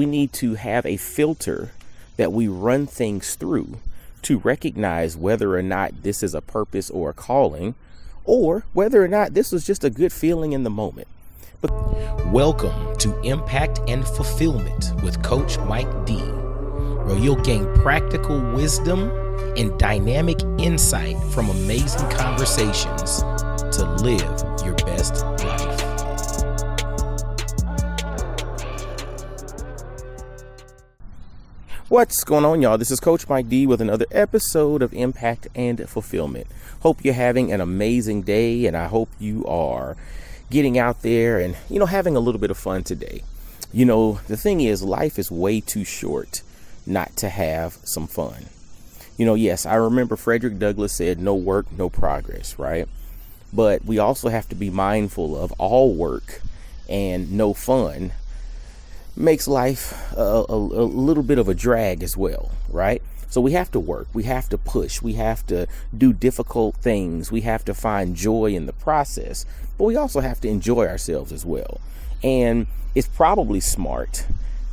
We need to have a filter that we run things through to recognize whether or not this is a purpose or a calling, or whether or not this was just a good feeling in the moment. Welcome to Impact and Fulfillment with Coach Mike D, where you'll gain practical wisdom and dynamic insight from amazing conversations to live your best life. What's going on, y'all? This is Coach Mike D with another episode of Impact and Fulfillment. Hope you're having an amazing day, and I hope you are getting out there and, having a little bit of fun today. The thing is, life is way too short not to have some fun. Yes, I remember Frederick Douglass said, no work, no progress, right? But we also have to be mindful of all work and no fun makes life a little bit of a drag as well, right? So we have to work, we have to push, we have to do difficult things, we have to find joy in the process, but we also have to enjoy ourselves as well. And it's probably smart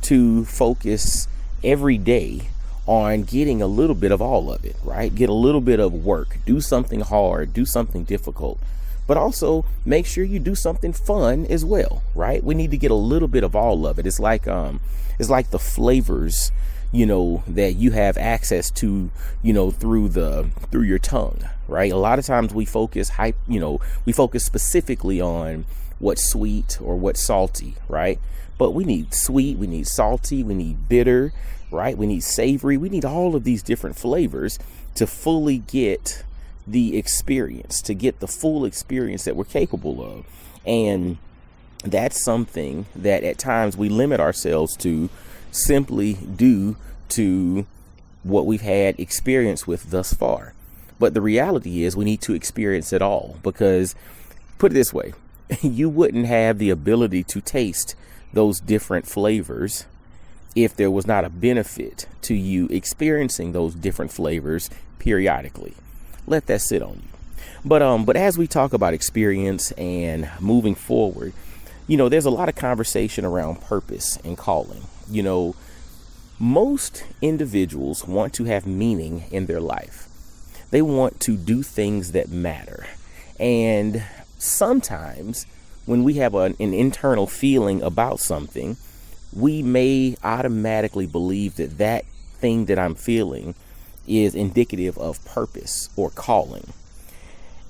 to focus every day on getting a little bit of all of it, right? Get a little bit of work, do something hard, do something difficult, but also make sure you do something fun as well, right? We need to get a little bit of all of it. It's like the flavors, that you have access to, through your tongue, right? A lot of times we focus specifically on what's sweet or what's salty, right? But we need sweet, we need salty, we need bitter, right? We need savory. We need all of these different flavors to fully get the experience, to get the full experience that we're capable of. And that's something that at times we limit ourselves to simply due to what we've had experience with thus far. But the reality is we need to experience it all, because put it this way, you wouldn't have the ability to taste those different flavors if there was not a benefit to you experiencing those different flavors periodically. Let that sit on you. But as we talk about experience and moving forward, there's a lot of conversation around purpose and calling. Most individuals want to have meaning in their life. They want to do things that matter. And sometimes when we have an internal feeling about something, we may automatically believe that thing that I'm feeling is indicative of purpose or calling.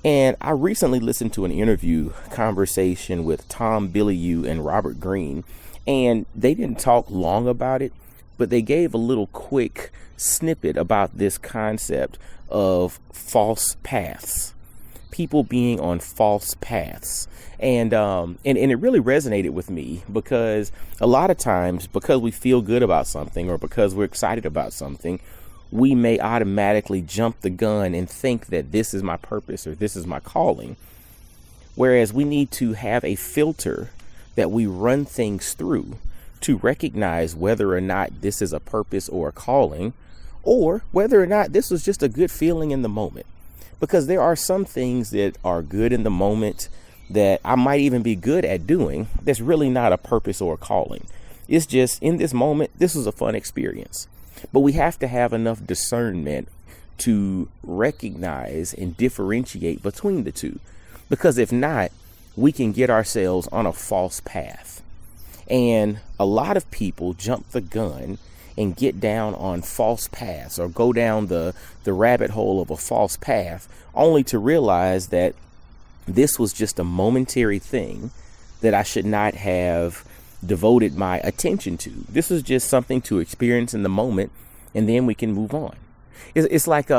And I recently listened to an conversation with Tom Bilyeu and Robert Greene, and they didn't talk long about it, but they gave a little quick snippet about this concept of false paths, people being on false paths. And it really resonated with me, because a lot of times, because we feel good about something or because we're excited about something, we may automatically jump the gun and think that this is my purpose or this is my calling. Whereas we need to have a filter that we run things through to recognize whether or not this is a purpose or a calling, or whether or not this was just a good feeling in the moment. Because there are some things that are good in the moment that I might even be good at doing that's really not a purpose or a calling. It's just in this moment, this was a fun experience. But we have to have enough discernment to recognize and differentiate between the two. Because if not, we can get ourselves on a false path. And a lot of people jump the gun and get down on false paths or go down the rabbit hole of a false path, only to realize that this was just a momentary thing that I should not have devoted my attention to. This is just something to experience in the moment, and then we can move on. It's like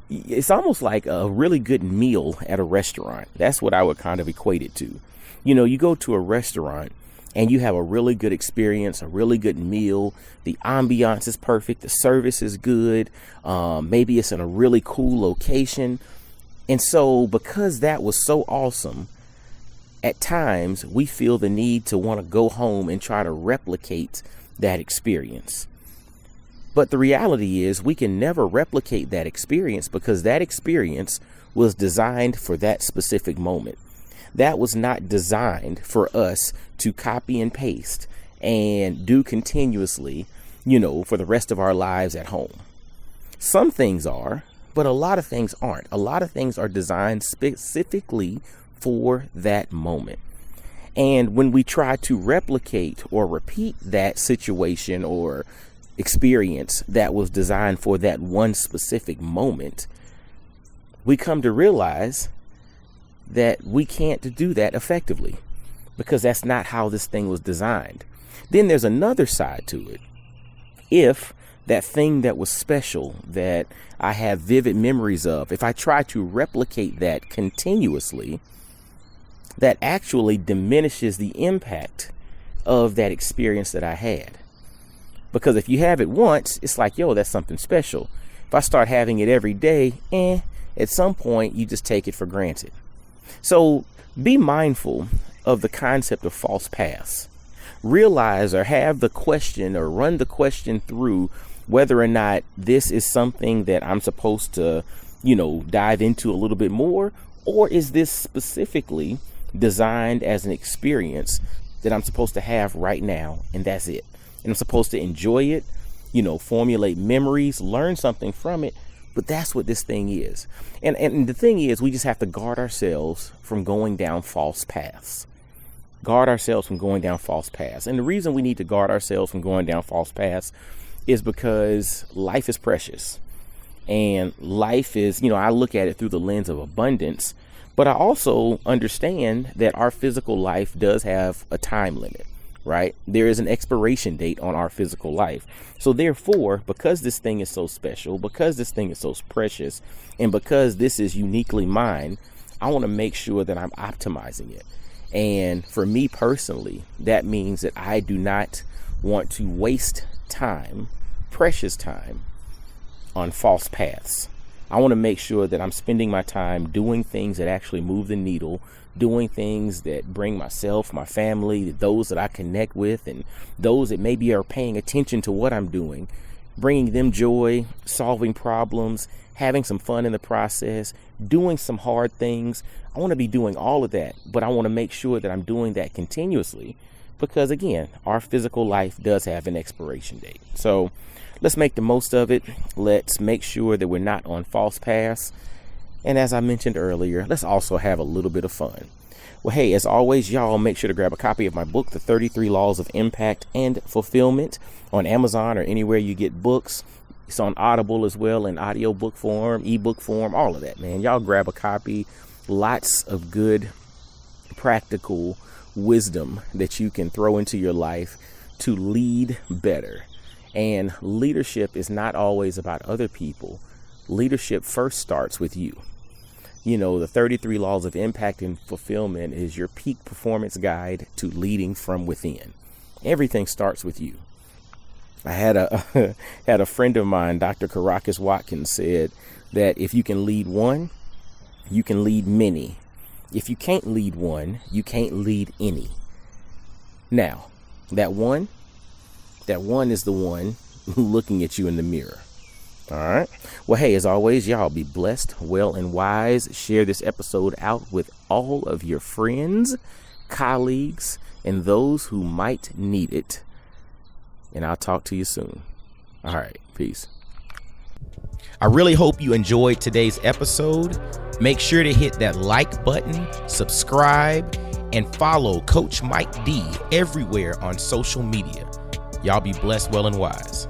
it's almost like a really good meal at a restaurant. That's what I would kind of equate it to. You go to a restaurant and you have a really good experience, a really good meal. The ambiance is perfect. The service is good. Maybe it's in a really cool location. And so because that was so awesome, at times we feel the need to want to go home and try to replicate that experience. But the reality is we can never replicate that experience, because that experience was designed for that specific moment. That was not designed for us to copy and paste and do continuously, for the rest of our lives at home. Some things are, but a lot of things aren't. A lot of things are designed specifically for that moment. And when we try to replicate or repeat that situation or experience that was designed for that one specific moment, we come to realize that we can't do that effectively because that's not how this thing was designed. Then there's another side to it. If that thing that was special, that I have vivid memories of, if I try to replicate that continuously, that actually diminishes the impact of that experience that I had. Because if you have it once, it's like, that's something special. If I start having it every day, at some point you just take it for granted. So be mindful of the concept of false paths. Realize or have the question or run the question through whether or not this is something that I'm supposed to, dive into a little bit more, or is this specifically designed as an experience that I'm supposed to have right now, and that's it. And I'm supposed to enjoy it, formulate memories, learn something from it. But that's what this thing is. And the thing is, we just have to guard ourselves from going down false paths. Guard ourselves from going down false paths. And the reason we need to guard ourselves from going down false paths is because life is precious. And life is, I look at it through the lens of abundance. But I also understand that our physical life does have a time limit, right? There is an expiration date on our physical life. So therefore, because this thing is so special, because this thing is so precious, and because this is uniquely mine, I want to make sure that I'm optimizing it. And for me personally, that means that I do not want to waste time, precious time, on false paths. I want to make sure that I'm spending my time doing things that actually move the needle, doing things that bring myself, my family, those that I connect with, and those that maybe are paying attention to what I'm doing, bringing them joy, solving problems, having some fun in the process, doing some hard things. I want to be doing all of that, but I want to make sure that I'm doing that continuously because, again, our physical life does have an expiration date. So let's make the most of it. Let's make sure that we're not on false paths. And as I mentioned earlier, let's also have a little bit of fun. Well, hey, as always, y'all make sure to grab a copy of my book, The 33 Laws of Impact and Fulfillment, on Amazon or anywhere you get books. It's on Audible as well, in audiobook form, ebook form, all of that, man. Y'all grab a copy. Lots of good, practical wisdom that you can throw into your life to lead better. And leadership is not always about other people. Leadership first starts with you. The 33 Laws of Impact and Fulfillment is your peak performance guide to leading from within. Everything starts with you. I had a friend of mine, Dr. Caracas Watkins, said that if you can lead one, you can lead many. If you can't lead one, you can't lead any. Now, that one is the one looking at you in the mirror. All right. Well, hey, as always, y'all be blessed, well, and wise. Share this episode out with all of your friends, colleagues, and those who might need it. And I'll talk to you soon. All right. Peace. I really hope you enjoyed today's episode. Make sure to hit that like button, subscribe, and follow Coach Mike D everywhere on social media. Y'all be blessed, well, and wise.